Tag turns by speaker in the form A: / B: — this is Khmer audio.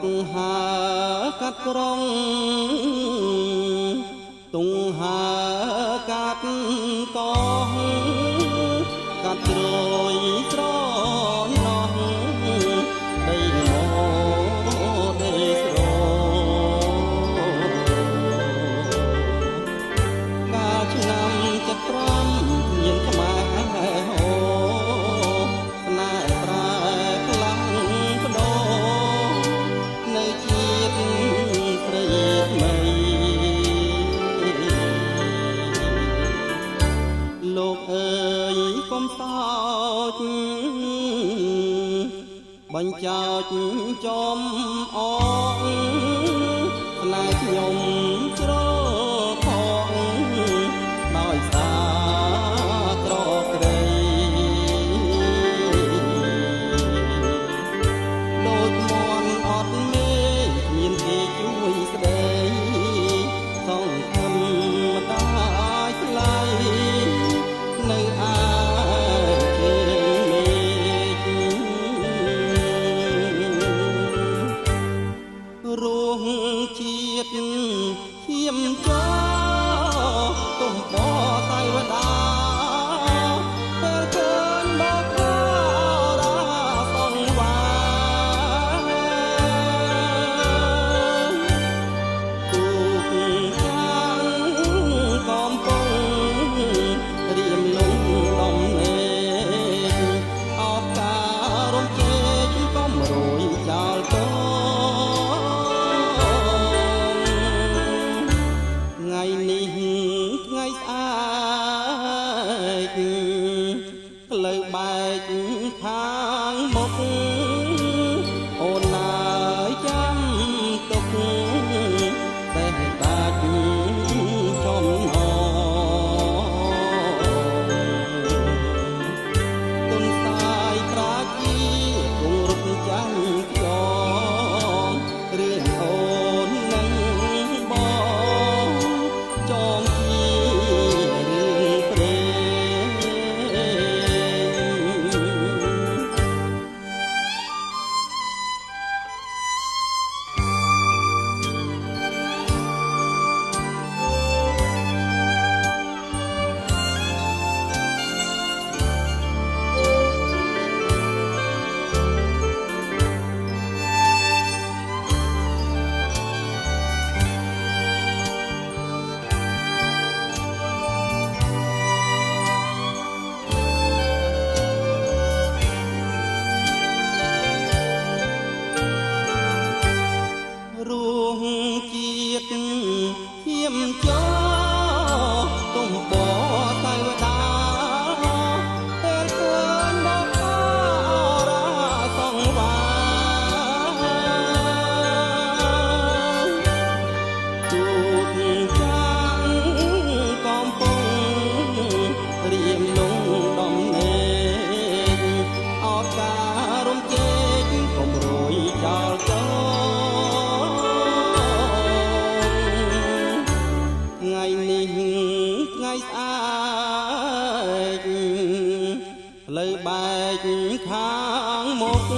A: កហើកាត់ក្រងទុងហើកាត់កងកាត់ជ្រោយស្រណោះដីមកដីស្រកាលឆ្នាំ75មានក្បែរហោស្នេហ៍ប្រែខ្លាំងបដោនៅជាតិព្រៃថ្មីលោកអើយកុំសោចបញ្ចោចចំអងស្នេហ៍ខ្ញុំជ្រខងដោយសារត្រក្រីដូចមន់អត់មេមានគេជួយស្ដីសង្ឃឹមម្ដាយថ្លៃនៅអាជើងមេឃរស់ជាតិឈាមចោទុំបតែវតាពេលឃើញមករាសង្វាទូកខាងកំពុងរៀមលងដំណេកអបការរំជែកកំរួយចោលកថ្ងៃនេះថ្ងៃស្អែកផ្លូវបែកខាងមុខអូនណាយចាំទុកតែតាច់ចំហទុនសាយប្រាជីគង់រុកចាញ់ខ្យងរឿងអូននឹងបងចងជារឿងព្រេរួមជាតិឈាមចោទុំបតែវតាពេលឃើញមករាសង្វាទូកចាងកំពុងរៀមលងដំណេកអបការរំជែកកុំរួយចោលកថ្ងៃនេះថ្ងៃស្អែកផ្លូវបែកខាងមុខ